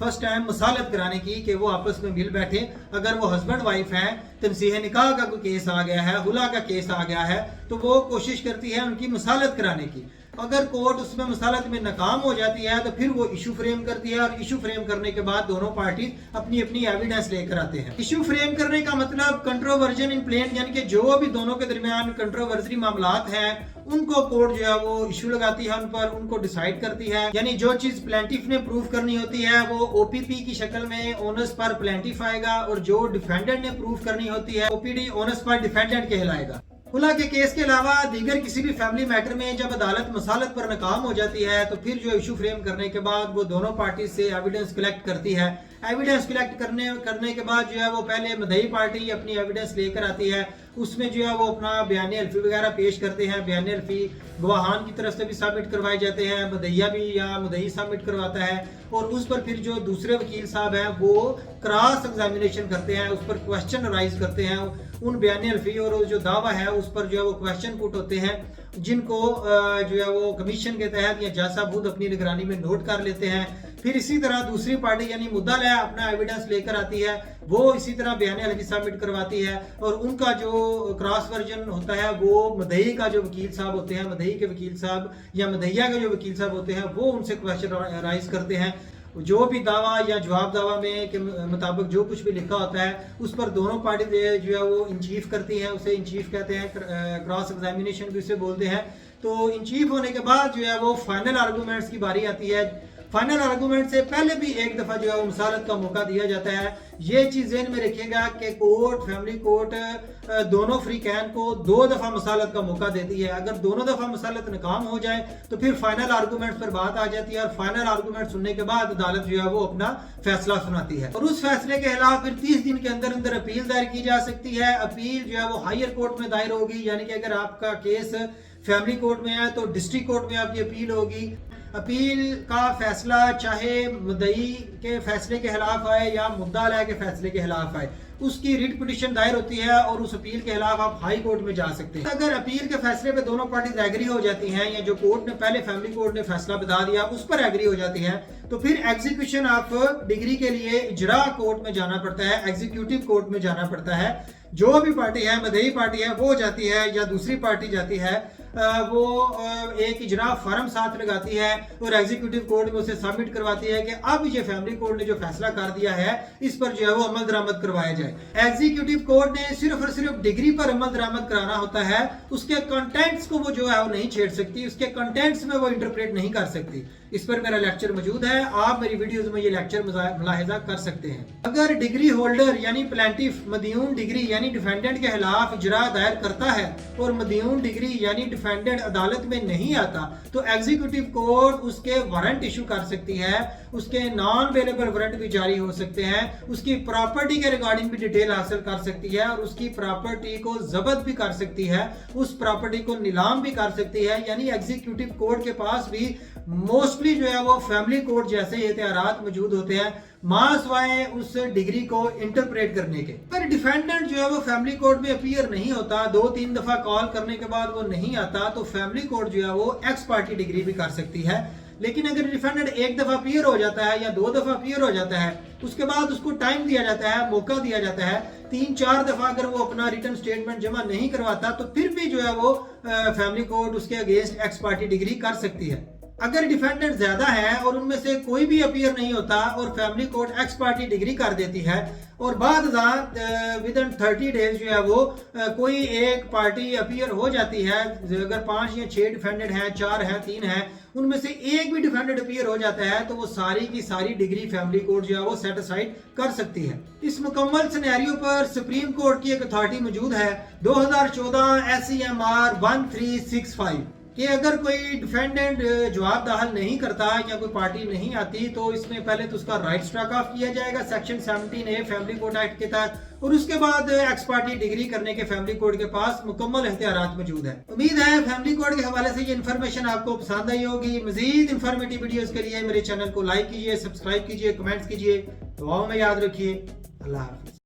First time مصالحت کرانے کی کہ وہ آپس میں مل بیٹھے. اگر وہ ہسبینڈ وائف ہیں, تنسیح نکاح کا کوئی کیس آ گیا ہے, خلا کا کیس آ گیا ہے, تو وہ کوشش کرتی ہے ان کی مصالحت کرانے کی. اگر کورٹ اس میں مصالحت میں ناکام ہو جاتی ہے تو پھر وہ ایشو فریم کرتی ہے, اور ایشو فریم کرنے کے بعد دونوں پارٹیز اپنی اپنی ایویڈنس لے کر آتے ہیں. ایشو فریم کرنے کا مطلب کنٹروورژن ان پلین, یعنی کہ جو بھی دونوں کے درمیان کنٹروورسی معاملات ہیں ان کو کورٹ جو ہے وہ ایشو لگاتی ہے, ان پر ان کو ڈیسائیڈ کرتی ہے. یعنی جو چیز پلینٹیف نے پروف کرنی ہوتی ہے وہ او پی پی کی شکل میں اونس پر پلینٹیف آئے گا, اور جو ڈیفینڈنٹ نے پروف کرنی ہوتی ہے او پی ڈی اونس پر ڈیفینڈنٹ کہلائے گا. خلا کے کیس کے علاوہ دیگر کسی بھی فیملی میٹر میں جب عدالت مصالحت پر ناکام ہو جاتی ہے تو پھر جو ایشو فریم کرنے کے بعد وہ دونوں پارٹیز سے ایویڈنس کلیکٹ کرتی ہے. ایویڈنس کلیکٹ کرنے کے بعد جو ہے وہ پہلے مدعی پارٹی اپنی ایویڈنس لے کر آتی ہے, اس میں جو ہے وہ اپنا بیان الفی وغیرہ پیش کرتے ہیں. بیان الفی گواہان کی طرف سے بھی سبمٹ کروائے جاتے ہیں, مدعیہ بھی یا مدعی سبمٹ کرواتا ہے, اور اس پر پھر جو دوسرے وکیل صاحب ہیں وہ کراس ایگزامینیشن کرتے ہیں, اس پر کوشچن رائز کرتے ہیں. ان بیان الفی اور جو دعویٰ ہے اس پر جو ہے وہ کوشچن پٹ ہوتے ہیں, جن کو جو ہے وہ کمیشن کے تحت یا جج صاحب خود اپنی نگرانی میں نوٹ کر لیتے ہیں. پھر اسی طرح دوسری پارٹی یعنی مدعا اپنا ایویڈنس لے کر آتی ہے, وہ اسی طرح بیان الفی سبمٹ کرواتی ہے, اور ان کا جو کراس ورژن ہوتا ہے وہ مدعی کا جو وکیل صاحب ہوتے ہیں, مدعی کے وکیل صاحب یا مدعیہ کے جو وکیل صاحب ہوتے ہیں وہ ان سے کوشچن رائز کرتے ہیں. جو بھی دعویٰ یا جواب دعویٰ میں کے مطابق جو کچھ بھی لکھا ہوتا ہے اس پر دونوں پارٹی جو ہے وہ انچیف کرتی ہیں. اسے انچیف کہتے ہیں, کراس ایگزامینیشن بھی اسے بولتے ہیں. تو انچیف ہونے کے بعد جو ہے وہ فائنل آرگومنٹس کی باری آتی ہے. فائنل آرگومنٹ سے پہلے بھی ایک دفعہ جو ہے وہ مصالحت کا موقع دیا جاتا ہے. یہ چیز ذہن میں رکھیے گا کہ کورٹ, فیملی کورٹ دونوں فریقین کو 2 دفعہ مصالحت کا موقع دیتی ہے. اگر دونوں دفعہ مصالحت ناکام ہو جائے تو پھر فائنل آرگومنٹ پر بات آ جاتی ہے, اور فائنل آرگومنٹ سننے کے بعد عدالت جو ہے وہ اپنا فیصلہ سناتی ہے, اور اس فیصلے کے خلاف پھر 30 دن کے اندر اندر اپیل دائر کی جا سکتی ہے. اپیل جو ہے وہ ہائر کورٹ میں دائر ہوگی, یعنی کہ اگر آپ کا کیس فیملی کورٹ میں ہے تو ڈسٹرکٹ کورٹ میں آپ کی اپیل ہوگی. اپیل کا فیصلہ چاہے مدعی کے فیصلے کے خلاف آئے یا مدعا علیہ کے فیصلے کے خلاف آئے, اس کی ریٹ پٹیشن دائر ہوتی ہے, اور اس اپیل کے خلاف آپ ہائی کورٹ میں جا سکتے ہیں. اگر اپیل کے فیصلے پہ دونوں پارٹیز ایگری ہو جاتی ہیں, یا جو کورٹ نے پہلے فیملی کورٹ نے فیصلہ بتا دیا اس پر ایگری ہو جاتی ہیں, تو پھر ایگزیکیوشن آف ڈگری کے لیے اجرا کورٹ میں جانا پڑتا ہے, ایگزیکیوٹیو کورٹ میں جانا پڑتا ہے. جو بھی پارٹی ہے, مدعی پارٹی ہے وہ جاتی ہے یا دوسری پارٹی جاتی ہے, وہ ایک اجرا فارم ساتھ لگاتی ہے اور ایگزیکیوٹیو کورٹ میں اسے سبمٹ کرواتی ہے کہ اب یہ فیملی کورٹ نے جو فیصلہ کر دیا ہے اس پر جو ہے وہ عمل درآمد کروایا جائے. ایگزیکیوٹیو کورٹ نے صرف اور صرف ڈگری پر عمل درآمد کرانا ہوتا ہے, اس کے کنٹینٹس کو وہ جو ہے وہ نہیں چھیڑ سکتی, اس کے کنٹینٹس میں وہ انٹرپریٹ نہیں کر سکتی. اس پر میرا لیکچر موجود ہے, آپ میری ویڈیوز میں یہ لیکچر ملاحظہ کر سکتے ہیں. اگر ڈگری ہولڈر یعنی پلینٹیف مدیون ڈگری یعنی ڈیفینڈنٹ کے خلاف اجرا دائر کرتا ہے اور مدیون ڈگری یعنی ڈیفینڈنٹ عدالت میں نہیں آتا, تو ایگزیکیوٹیو کورٹ اس کے وارنٹ ایشو کر سکتی ہے, اس کے نان ویلیبل وارنٹ بھی جاری ہو سکتے ہیں, اس کی پراپرٹی کے ریگارڈنگ بھی ڈیٹیل حاصل کر سکتی ہے, اور اس کی پراپرٹی کو ضبط بھی کر سکتی ہے, اس پراپرٹی کو نیلام بھی کر سکتی ہے. یعنی ایگزیکیوٹیو کورٹ کے پاس بھی موسٹلی جو ہے وہ فیملی کورٹ جیسے اختیارات موجود ہوتے ہیں, ماں سوائے اس ڈگری کو انٹرپریٹ کرنے کے. پر ڈیفینڈنٹ جو ہے وہ فیملی کورٹ میں اپیئر نہیں ہوتا, 2-3 دفعہ کال کرنے کے بعد وہ نہیں آتا, تو فیملی کورٹ جو ہے وہ ایکس پارٹی ڈگری بھی کر سکتی ہے. لیکن اگر ڈیفینڈنٹ 1 دفعہ اپیئر ہو جاتا ہے یا 2 دفعہ اپیئر ہو جاتا ہے, اس کے بعد اس کو ٹائم دیا جاتا ہے, موقع دیا جاتا ہے, 3-4 دفعہ اگر وہ اپنا ریٹن سٹیٹمنٹ جمع نہیں کرواتا تو پھر بھی جو ہے وہ فیملی کورٹ اس کے اگینسٹ ایکس پارٹی ڈگری کر سکتی ہے. اگر ڈیفینڈنٹ زیادہ ہے اور ان میں سے کوئی بھی اپیئر نہیں ہوتا اور family court x party degree کر دیتی ہے, اور بعد ودن 30 ڈیز جو ہے وہ کوئی ایک پارٹی اپیئر ہو جاتی ہے, اگر 5 یا 6 ڈیفینڈنٹ ہیں, 4 ہیں, 3 ہیں, ان میں سے ایک بھی ڈیفینڈنٹ اپیئر ہو جاتا ہے, تو وہ ساری کی ساری ڈگری فیملی کورٹ جو ہے وہ سیٹ اسائڈ کر سکتی ہے. اس مکمل سینیریو پر سپریم کورٹ کی ایک اتھارٹی موجود ہے, 2014 SCMR 1365, کہ اگر کوئی ڈیفینڈنٹ جواب داخل نہیں کرتا یا کوئی پارٹی نہیں آتی تو اس میں پہلے تو اس کا رائٹ اسٹرائک آف کیا جائے گا section 17A family court act کے تحت, اور اس کے بعد ایکس پارٹی ڈگری کرنے کے فیملی کورٹ کے پاس مکمل اختیارات موجود ہیں. امید ہے فیملی کورٹ کے حوالے سے یہ انفارمیشن آپ کو پسند آئی ہوگی. مزید انفارمیٹیو ویڈیوز کے لیے میرے چینل کو لائک کیجیے, سبسکرائب کیجیے, کمنٹس کیجیے, دعاؤں میں یاد رکھیے. اللہ حافظ.